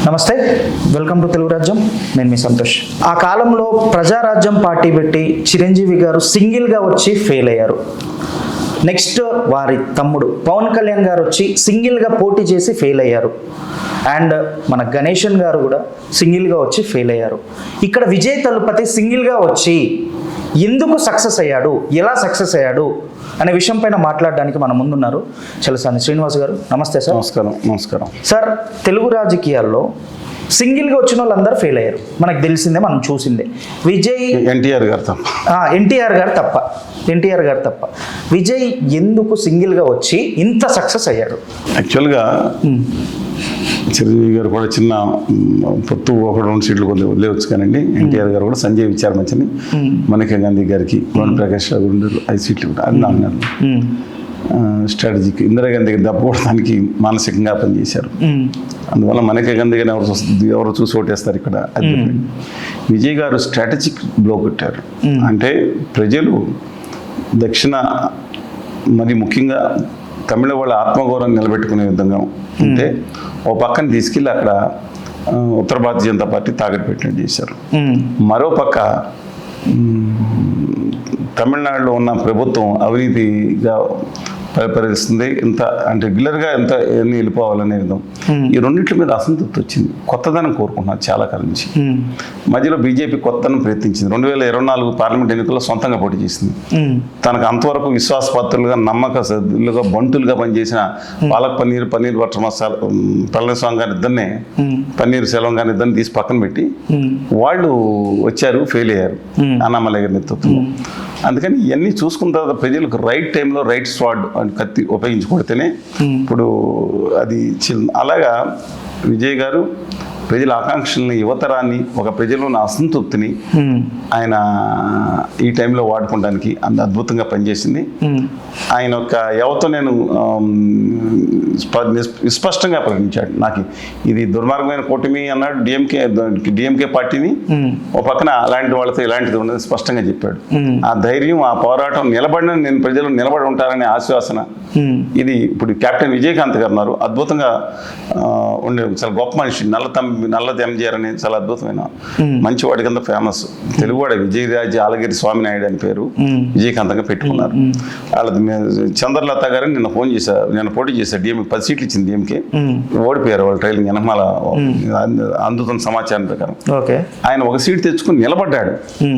నమస్తే, welcome to Telugu రాజ్యం. నేను మీ సంతోష్. ఆ కాలంలో ప్రజారాజ్యం పార్టీ పెట్టి చిరంజీవి గారు సింగిల్గా వచ్చి ఫెయిల్ అయ్యారు. నెక్స్ట్ వారి తమ్ముడు పవన్ కళ్యాణ్ గారు వచ్చి సింగిల్గా పోటీ చేసి ఫెయిల్ అయ్యారు. అండ్ మన గణేషన్ గారు కూడా సింగిల్గా వచ్చి ఫెయిల్ అయ్యారు. ఇక్కడ విజయ్ తలుపతి సింగిల్గా వచ్చి ఎందుకు సక్సెస్ అయ్యాడు, ఎలా సక్సెస్ అయ్యాడు అనే విషయం పైన మాట్లాడడానికి మన ముందున్నారు చలసాని శ్రీనివాస్ గారు. నమస్తే సార్. నమస్కారం సార్, తెలుగు రాజకీయాల్లో సింగిల్గా వచ్చిన వాళ్ళందరూ ఫెయిల్ అయ్యారు. మనకు తెలిసిందే, మనం చూసిందే. విజయ్ ఎన్టీఆర్ గారు తప్ప విజయ్ ఎందుకు సింగిల్గా వచ్చి ఇంత సక్సెస్ అయ్యాడు? యాక్చువల్గా చిరంజీవి గారు కూడా చిన్న పొత్తు ఒక 2 సీట్లు కొద్దిగా వదిలేవచ్చు కానండి. ఎన్టీఆర్ గారు కూడా సంజయ్ విచారమచ్చని మనకే గాంధీ గారికి ప్రకాష్ రావు 5 సీట్లు కూడా అది నాన్నారు. స్ట్రాటజీకి ఇందిరాగాంధీ గారి దెబ్బకోవడానికి మానసికంగా పనిచేశారు. అందువల్ల మనకే గాంధీ గారిని ఎవరు చూసి ఓటేస్తారు ఇక్కడ. విజయ్ గారు స్ట్రాటజిక్ బ్లో కొట్టారు. అంటే ప్రజలు దక్షిణ మరి ముఖ్యంగా తమిళ వాళ్ళ ఆత్మగౌరవం నిలబెట్టుకునే విధంగా ఉంటే ఓ పక్కన తీసుకెళ్ళి అక్కడ ఉత్తర భారతీయ జనతా పార్టీ తాకట్టు పెట్టినట్టు చేశారు. మరో పక్క తమిళనాడులో ఉన్న ప్రభుత్వం అవినీతిగా పరిపాలిస్తుంది. ఇంత అంటే రెగ్యులర్గా ఎంత ఎన్ని వెళ్ళిపోవాలనే విధం ఈ రెండింటి మీద అసంతృప్తి వచ్చింది. కొత్తదనం కోరుకుంటున్నారు చాలా కాలం నుంచి. మధ్యలో బీజేపీ కొత్తదనం ప్రయత్నించింది. 2024 పార్లమెంట్ ఎన్నికల్లో సొంతంగా పోటీ చేసింది. తనకు అంతవరకు విశ్వాసపాత్రులుగా నమ్మకస్తులుగా బంటులుగా పనిచేసిన పాలక్ పన్నీర్ బటర్ మసాలా పళనిస్వామి గారి ఇద్దరినే పన్నీర్ సెల్వం గారి ఇద్దరిని తీసి పక్కన పెట్టి వాళ్ళు వచ్చారు, ఫెయిల్ అయ్యారు అన్నామలై గారి నేతృత్వంలో. అందుకని ఇవన్నీ చూసుకున్న తర్వాత ప్రజలకు రైట్ టైంలో రైట్ స్వాడ్ అని కత్తి ఉపయోగించుకొడితేనే ఇప్పుడు అది అలాగా విజయ్ గారు ప్రజల ఆకాంక్షల్ని, యువతరాన్ని, ఒక ప్రజల్లోని అసంతృప్తిని ఆయన ఈ టైంలో వాడుకోవడానికి అంత అద్భుతంగా పనిచేసింది. ఆయన యొక్క యువత నేను స్పష్టంగా ప్రకటించాడు. నాకు ఇది దుర్మార్గమైన కూటమి అన్నాడు. డిఎంకే పార్టీని ఒక పక్కన అలాంటి వాళ్ళతో ఇలాంటిది ఉన్నది స్పష్టంగా చెప్పాడు. ఆ ధైర్యం, ఆ పోరాటం నిలబడిన నేను ప్రజలు నిలబడి ఉంటారనే ఆశ్వాసన ఇది ఇప్పుడు కెప్టెన్ విజయకాంత్ గారు ఉన్నారు. అద్భుతంగా ఉండే చాలా గొప్ప మనిషి. నల్లది ఎంజీఆర్ అని చాలా అద్భుతమైన మంచివాడి కింద ఫేమస్ తెలుగువాడే. విజయరాజు ఆలగిరి స్వామినాయుడు అని పేరు విజయకాంతంగా పెట్టుకున్నారు. వాళ్ళది చంద్రలత గారిని నిన్న పోటీ చేశారు. డిఎంకే 10 సీట్లు ఇచ్చింది. డిఎంకే ఓడిపోయారు వాళ్ళు ట్రైలింగ్ వెనకమాల అందుతున్న సమాచారం ప్రకారం. ఆయన 1 సీట్ తెచ్చుకుని నిలబడ్డాడు.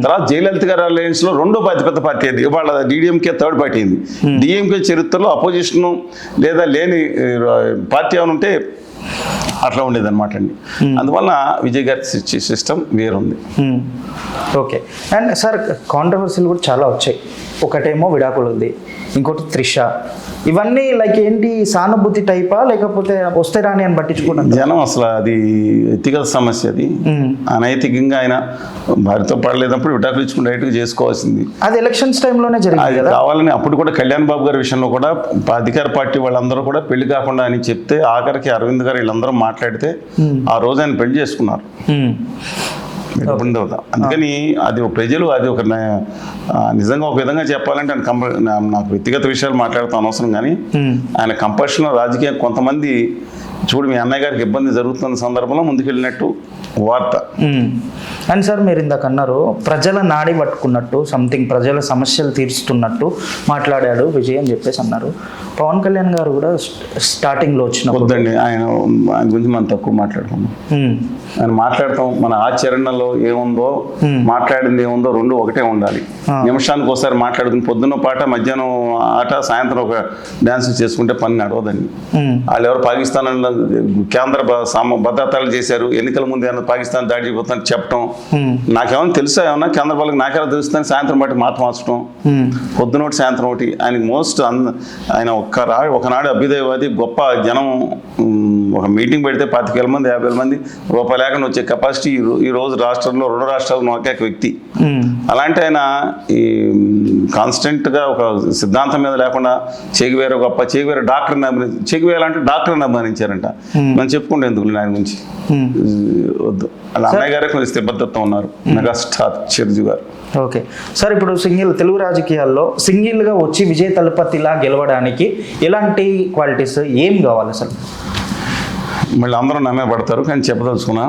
తర్వాత జయలలిత గారి అలయన్స్ లో 2వ అతిపెద్ద పార్టీ అది. ఇవాళ డిఎంకే 3rd పార్టీ అయింది. డిఎంకే చరిత్రలో అపోజిషన్ లేదా లేని పార్టీ ఏమైనా ఉంటే అట్లా ఉండేది అనమాట అండి. అందువల్ల విజయ్ గారి సిస్టమ్ వేరుంది. ఓకే. అండ్ సార్, కాంట్రవర్సీలు కూడా చాలా వచ్చాయి. ఒకటేమో విడాకులుంది, ఇంకోటి త్రిష. ఇవన్నీ లైక్ ఏంటి, సానుభూతి టైపా లేకపోతే వస్తే రాని అని పట్టించుకుంటాం జనం? అసలు అది వ్యక్తిగత సమస్య. అది అనైతికంగా ఆయన భార్యతో పడలేనప్పుడు విడాకులు ఇచ్చుకుని రైట్గా చేసుకోవాల్సింది. అది ఎలక్షన్స్ టైంలోనే జరిగింది కదా. కావాలని అప్పుడు కూడా కళ్యాణ్ బాబు గారి విషయంలో కూడా అధికార పార్టీ వాళ్ళందరూ కూడా పెళ్లి కాకుండా అని చెప్తే ఆఖరికి అరవింద్ గారు వీళ్ళందరూ మాట్లాడితే ఆ రోజు ఆయన పెళ్లి చేసుకున్నారు. అందుకని అది ప్రజలు అది ఒక నిజంగా ఒక విధంగా చెప్పాలంటే నాకు వ్యక్తిగత విషయాలు మాట్లాడుతూ అనవసరం. కానీ ఆయన కంపల్షన్ రాజకీయం కొంతమంది చూడు మీ అన్నయ్య గారికి ఇబ్బంది జరుగుతున్న సందర్భంలో ముందుకెళ్ళినట్టు వార్త. అండ్ సార్, మీరు ఇందాక అన్నారు ప్రజల నాడి పట్టుకున్నట్టు సంథింగ్ ప్రజల సమస్యలు తీరుస్తున్నట్టు మాట్లాడాడు విజయ్ అని చెప్పేసి అన్నారు. పవన్ కళ్యాణ్ గారు కూడా స్టార్టింగ్లో వచ్చినప్పుడు ఆయన గురించి మనం తక్కువ మాట్లాడుకున్నాం. ఆయన మాట్లాడతాం మన ఆచరణలో ఏముందో మాట్లాడింది ఏముందో రెండు ఒకటే ఉండాలి. నిమిషానికి ఒకసారి మాట్లాడుకుని పొద్దున్న పాట, మధ్యాహ్నం ఆట, సాయంత్రం ఒక డ్యాన్స్ చేసుకుంటే పని నడవదని. వాళ్ళు ఎవరు పాకిస్తాన్ కేంద్ర భద్రతలు చేశారు, ఎన్నికల ముందు ఏమన్నా పాకిస్తాన్ దాడి చేయబోతుందని చెప్పడం నాకేమన్నా తెలుసా? ఏమన్నా కేంద్ర పాలకి నాకెలా తెలుస్తుందని సాయంత్రం బట్టి మాట మార్చడం, పొద్దున ఒకటి సాయంత్రం ఒకటి. ఆయనకి మోస్ట్ ఆయన ఒకనాడు అభ్యుదయవాది, గొప్ప జనం. ఒక మీటింగ్ పెడితే 25,000 మంది 50,000 మంది రూపాయలు లేకుండా వచ్చే కెపాసిటీ ఈ రోజు రాష్ట్రంలో 2 రాష్ట్రాల్లో ఒకే వ్యక్తి. అలాంటి ఆయన ఈ కాన్స్టెంట్గా ఒక సిద్ధాంతం మీద లేకుండా చెగువేర గొప్ప చెగువేర డాక్టర్ని అభిమానించారంట. మనం చెప్పుకుంటే ఎందుకు ఆయన గురించి వద్దు. అలా అన్నయ్య గారే కొంచెం స్థిరబద్ధత ఉన్నారు. మెగాస్టార్ చిరంజీవి గారు. ఓకే సార్, ఇప్పుడు తెలుగు రాజకీయాల్లో సింగిల్గా వచ్చి విజయ్ తలపతిలా గెలవడానికి ఎలాంటి క్వాలిటీస్ ఏం కావాలి అసలు? మళ్ళీ అందరూ నమ్మే పడతారు, కానీ చెప్పదలుచుకున్నా.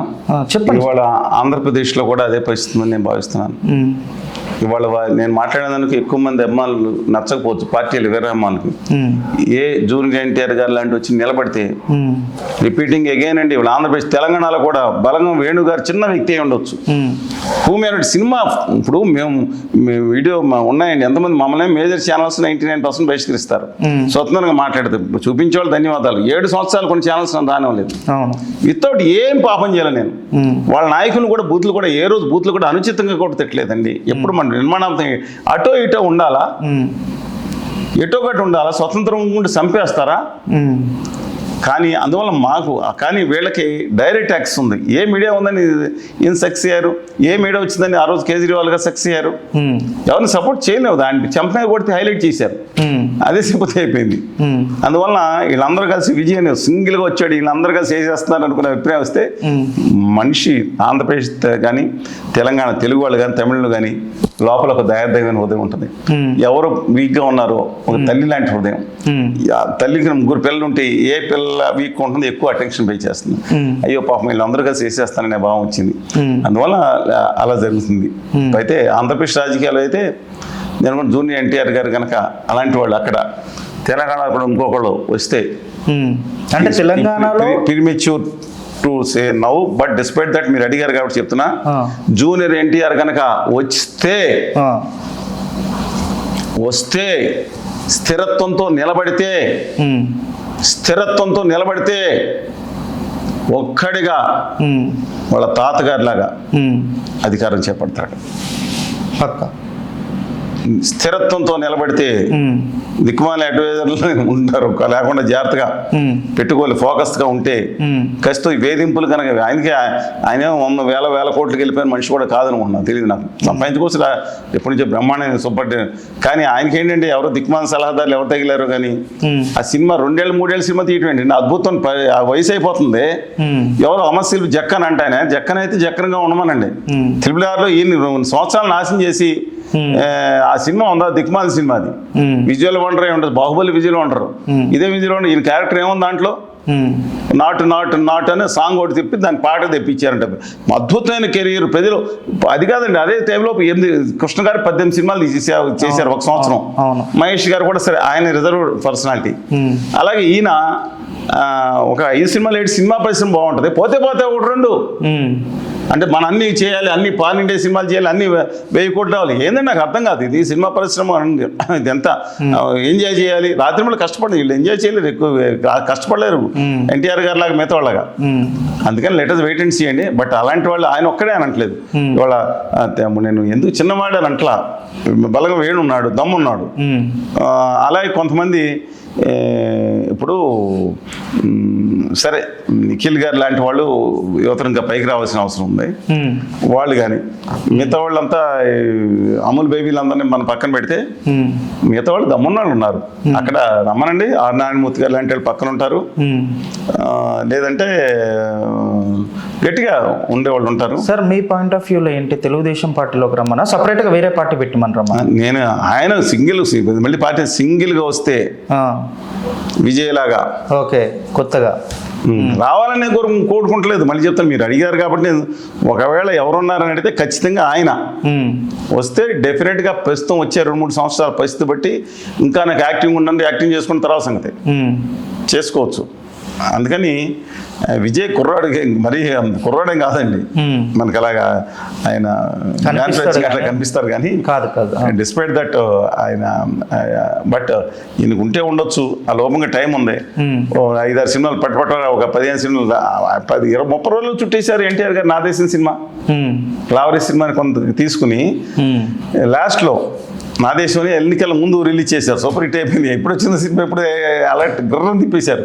చెప్పండి. ఇవాళ ఆంధ్రప్రదేశ్లో కూడా అదే పరిస్థితి ఉందని నేను భావిస్తున్నాను. ఇవాళ నేను మాట్లాడేదానికి ఎక్కువ మంది అమ్మాయిలు నచ్చకపోవచ్చు, పార్టీలు వేరే అమ్మాయిలకి. ఏ జూనియర్ ఎన్టీఆర్ గారు లాంటి వచ్చి నిలబడితే రిపీటింగ్ అగైన్ అండి. ఇవాళ ఆంధ్రప్రదేశ్ తెలంగాణలో కూడా బలంగం వేణు గారు చిన్న వ్యక్తి అయి ఉండొచ్చు. సినిమా ఇప్పుడు మేము వీడియో ఉన్నాయండి, ఎంతమంది మమ్మల్ని మేజర్ ఛానల్స్ 99% బహిష్కరిస్తారు స్వతంత్రంగా మాట్లాడితే. చూపించేవాళ్ళు ధన్యవాదాలు. 7 సంవత్సరాలు కొన్ని ఛానల్స్ రానివ్వలేదు. వితౌట్ ఏం పాపం చేయాలి నేను. వాళ్ళ నాయకులు కూడా బూత్లు కూడా ఏ రోజు బూత్లు కూడా అనుచితంగా కూడా తిట్టలేదండి. ఎప్పుడు మన నిర్మాణాంతం అటో ఇటో ఉండాలా, ఎటో ఒకటి ఉండాలా, స్వతంత్రం ఉండి చంపేస్తారా? కానీ అందువల్ల మాకు కానీ వీళ్ళకి డైరెక్ట్ యాక్సెస్ ఉంది. ఏ మీడియా ఉందని ఈయన సక్సెస్ అయ్యారు, ఏ మీడియా వచ్చిందని ఆ రోజు కేజ్రీవాల్ గారు సక్సెస్ అయ్యారు. ఎవరిని సపోర్ట్ చేయలేవు, దాన్ని చంపనే కొడితే హైలైట్ చేశారు, అదే సింపతి అయిపోయింది. అందువల్ల వీళ్ళందరూ కలిసి విజయాన్ని సింగిల్గా వచ్చాడు, వీళ్ళందరూ కలిసి చేసేస్తున్నారు అనుకునే అభిప్రాయం వస్తే మనిషి ఆంధ్రప్రదేశ్ కానీ తెలంగాణ తెలుగు వాళ్ళు కానీ తమిళలు కానీ లోపల ఒక దయాదైవమైన హృదయం ఉంటుంది. ఎవరు వీక్గా ఉన్నారో ఒక తల్లి లాంటి హృదయం. తల్లికి 3 పిల్లలు ఉంటే ఏ పిల్ల వీక్ ఉంటుంది ఎక్కువ అటెన్షన్ పే చేస్తుంది. అయ్యో పాపం వీళ్ళందరూ కలిసి వేసేస్తాననే భావం వచ్చింది. అందువల్ల అలా జరుగుతుంది. అయితే ఆంధ్రప్రదేశ్ రాజకీయాలు అయితే నేను కూడా జూనియర్ ఎన్టీఆర్ గారు కనుక అలాంటి వాళ్ళు అక్కడ తెలంగాణ కూడా ఇంకొకళ్ళు వస్తే అంటే తెలంగాణలో premature to say now, but despite that మీరు అడిగారు కాబట్టి చెప్తున్నా, జూనియర్ ఎన్టీఆర్ కనుక వస్తే స్థిరత్వంతో నిలబడితే ఒక్కడిగా వాళ్ళ తాతగారిలాగా అధికారం చేపడతాడు. స్థిరత్వంతో నిలబడితే దిక్కుమాల అడ్వైజర్లు ఉంటారు, లేకుండా జాగ్రత్తగా పెట్టుకోవాలి, ఫోకస్గా ఉంటే కష్టం. వేధింపులు కనుక ఆయన 100 వేల కోట్లకి వెళ్ళిపోయిన మనిషి కూడా కాదనుకుంటున్నాను, తెలియదు నాకు. సంపాదించుకోవచ్చు ఎప్పటి నుంచో బ్రహ్మాండ సూపర్. కానీ ఆయనకి ఏంటంటే ఎవరో దిక్కుమాల సలహాదారులు ఎవరు తగిలారు. కానీ ఆ సినిమా 2 ఏళ్ళు 3 ఏళ్ళ సినిమా తీయటండి అద్భుతం. వయసు అయిపోతుంది. ఎవరో అమర్శిల్పి జక్కన్ అంటే ఆయన జక్కన్ అయితే జక్కన్గా ఉండమనండి. RRRలో ఈయన సంవత్సరాలు నాశనం చేసి ఆ సినిమా ఉందా దిక్మాల సినిమా, అది విజువల్ వండర్ ఏ ఉంటుంది. బాహుబలి విజువల్ వండరు, ఇదే విజువల్ వండర్. ఈయన క్యారెక్టర్ ఏముంది దాంట్లో, నాట్ అనే సాంగ్ ఒకటి తిప్పి దాని పాట తెప్పించారంట. అద్భుతమైన కెరీర్ ప్రజలు. అది కాదండి, అదే టైంలో కృష్ణ గారు 18 సినిమాలు చేశారు ఒక సంవత్సరం. మహేష్ గారు కూడా సరే, ఆయన రిజర్వ్ పర్సనాలిటీ. అలాగే ఈయన ఒక 5 సినిమాలు 7 సినిమా పరిశ్రమ బాగుంటుంది. పోతే 1-2 అంటే మనం అన్నీ చేయాలి, అన్ని పాన్ ఇండియా సినిమాలు చేయాలి, అన్ని 1000 కోట్లు రావాలి. ఏంటంటే నాకు అర్థం కాదు. ఇది సినిమా పరిశ్రమ ఇది ఎంత ఎంజాయ్ చేయాలి. రాత్రి మళ్ళీ కష్టపడి వీళ్ళు ఎంజాయ్ చేయలేరు, ఎక్కువ కష్టపడలేరు ఎన్టీఆర్ గారు లాగా మిగతా వాళ్ళగా. అందుకని లెటర్స్ వెయిట్ అండ్ చేయండి. బట్ అలాంటి వాళ్ళు ఆయన ఒక్కడే అనట్లేదు. ఇవాళ నేను ఎందుకు చిన్నవాడు అని అంటలా, బలంగా వేణున్నాడు, దమ్మున్నాడు. అలాగే కొంతమంది ఇప్పుడు సరే నిఖిల్ గారు లాంటి వాళ్ళు యువతను ఇంకా పైకి రావాల్సిన అవసరం ఉంది. వాళ్ళు కానీ మిగతా వాళ్ళంతా అమూల్ బేబీలందరినీ మన పక్కన పెడితే మిగతా వాళ్ళు దమ్మున్నాళ్ళు ఉన్నారు. అక్కడ రమ్మనండి, ఆర్ నారాయణమూర్తి గారు లాంటి వాళ్ళు పక్కన ఉంటారు. లేదంటే గట్టిగా ఉండేవాళ్ళు ఉంటారు. సార్ మీ పాయింట్ ఆఫ్ వ్యూలో ఏంటి? తెలుగుదేశం పార్టీలోకి రమ్మన్నా, సపరేట్గా వేరే పార్టీ పెట్టమని రమ్మన్నా? నేను ఆయన సింగిల్ మళ్ళీ పార్టీ సింగిల్గా వస్తే విజయలాగా ఓకే కొత్తగా రావాలని కోరుకుంటలేదు. మళ్ళీ చెప్తాను, మీరు అడిగారు కాబట్టి నేను ఒకవేళ ఎవరున్నారని అడిగితే ఖచ్చితంగా ఆయన వస్తే డెఫినెట్గా ప్రస్తుతం వచ్చే 2-3 సంవత్సరాల పరిస్థితి బట్టి ఇంకా నాకు యాక్టింగ్ ఉండండి, యాక్టింగ్ చేసుకున్న తర్వాత సంగతి చేసుకోవచ్చు. అందుకని విజయ్ కుర్రాడు మరీ కుర్రాడేం కాదండి, మనకి అలాగా ఆయన అట్లా కనిపిస్తారు కానీ డిస్పైట్ దట్ ఆయన. బట్ ఈయనకు ఉంటే ఉండొచ్చు, ఆ లోపంగా టైం ఉంది. 5-6 సినిమాలు పట్టుపట్ట ఒక 15 సినిమాలు 10-20-30 రోజులు చుట్టేశారు ఎన్టీఆర్ గారు. నా దేశం సినిమా లావరీ సినిమాని కొంత తీసుకుని లాస్ట్లో నా దేశంలో ఎన్నికల ముందు రిలీజ్ చేశారు. సూపర్ హిట్ అయిపోయింది. ఎప్పుడు వచ్చింది సినిమా, ఎప్పుడు అలర్ట్ గుర్రం తిప్పేశారు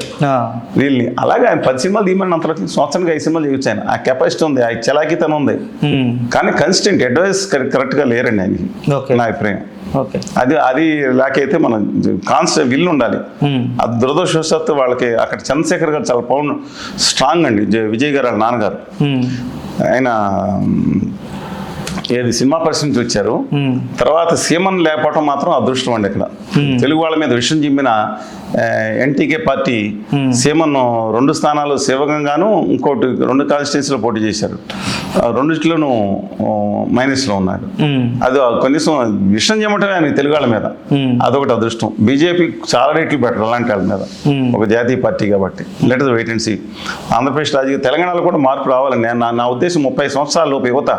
వీళ్ళని. అలాగే ఆయన 10 సినిమాలు తీయమని అంతలోకి సంవత్సరానికి 5 సినిమాలు చేయొచ్చు. ఆయన ఆ కెపాసిటీ ఉంది, ఆ చలాకితనం ఉంది. కానీ కన్సిస్టెంట్ అడ్వైస్ కరెక్ట్గా లేరండి ఆయనకి, నా అభిప్రాయం. అది లేకైతే మనం కాన్స్టెంట్ విల్ ఉండాలి. అది దురదృష్టవశాత్తు వాళ్ళకి అక్కడ చంద్రశేఖర్ గారు చాలా స్ట్రాంగ్ అండి. విజయ్ గారు వాళ్ళ నాన్నగారు, ఆయన ఏది సినిమా పరిశ్రమ నుంచి వచ్చారు. తర్వాత సీమన్ లేకపోవటం మాత్రం అదృష్టం అండి. ఇక్కడ తెలుగు వాళ్ళ మీద విషయం చిమ్మిన ఎన్టీకే పార్టీ సీమన్ 2 స్థానాలు శివగంగాను ఇంకోటి 2 కాన్స్టిట్యూన్సీలో పోటీ చేశారు. రెండిట్లోనూ మైనస్లో ఉన్నారు. అది కనీసం విషయం చేయమంటే ఆయనకి తెలుగు వాళ్ళ మీద అదొకటి అదృష్టం. బీజేపీ చాలా రేట్లు బెటర్ అలాంటి వాళ్ళ మీద, ఒక జాతీయ పార్టీ కాబట్టి. Let the wait and see. Andhra Pradesh రాజకీయ తెలంగాణలో కూడా మార్పు రావాలని నా ఉద్దేశం. 30 సంవత్సరాల లోపు యువత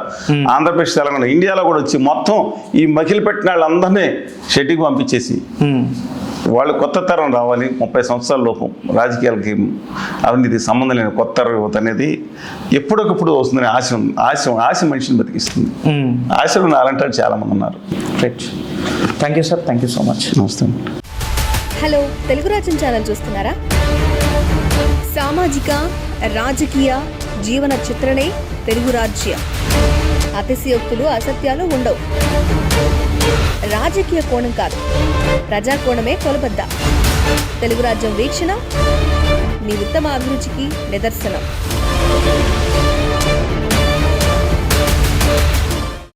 ఆంధ్రప్రదేశ్, తెలంగాణ, ఇండియాలో కూడా వచ్చి మొత్తం ఈ మకిలి పెట్టిన వాళ్ళందరినీ షెడ్యూకి పంపించేసి వాళ్ళు కొత్త తరం రావాలి. 30 సంవత్సరాల లోపు రాజకీయాలకి అవినీతికి సంబంధం లేని కొత్త తరం యువత అనేది ఎప్పటికప్పుడు వస్తుందని ఆశ మనిషిని బతికిస్తుంది. ఆశలు అలాంటి చాలా మంది ఉన్నారు. Right, thank you sir, thank you so much. నమస్తే. హలో, తెలుగు రాజ్యం ఛానల్ చూస్తున్నారా? సామాజిక రాజకీయ జీవన చిత్రణే తెలుగు రాజ్యం. అతిశయోక్తులు అసత్యాలు ఉండవు. రాజకీయ కోణం కాదు, ప్రజా కోణమే కొలబద్ద. తెలుగు రాజ్యం వీక్షణ మీ ఉత్తమ అభిరుచికి నిదర్శనం.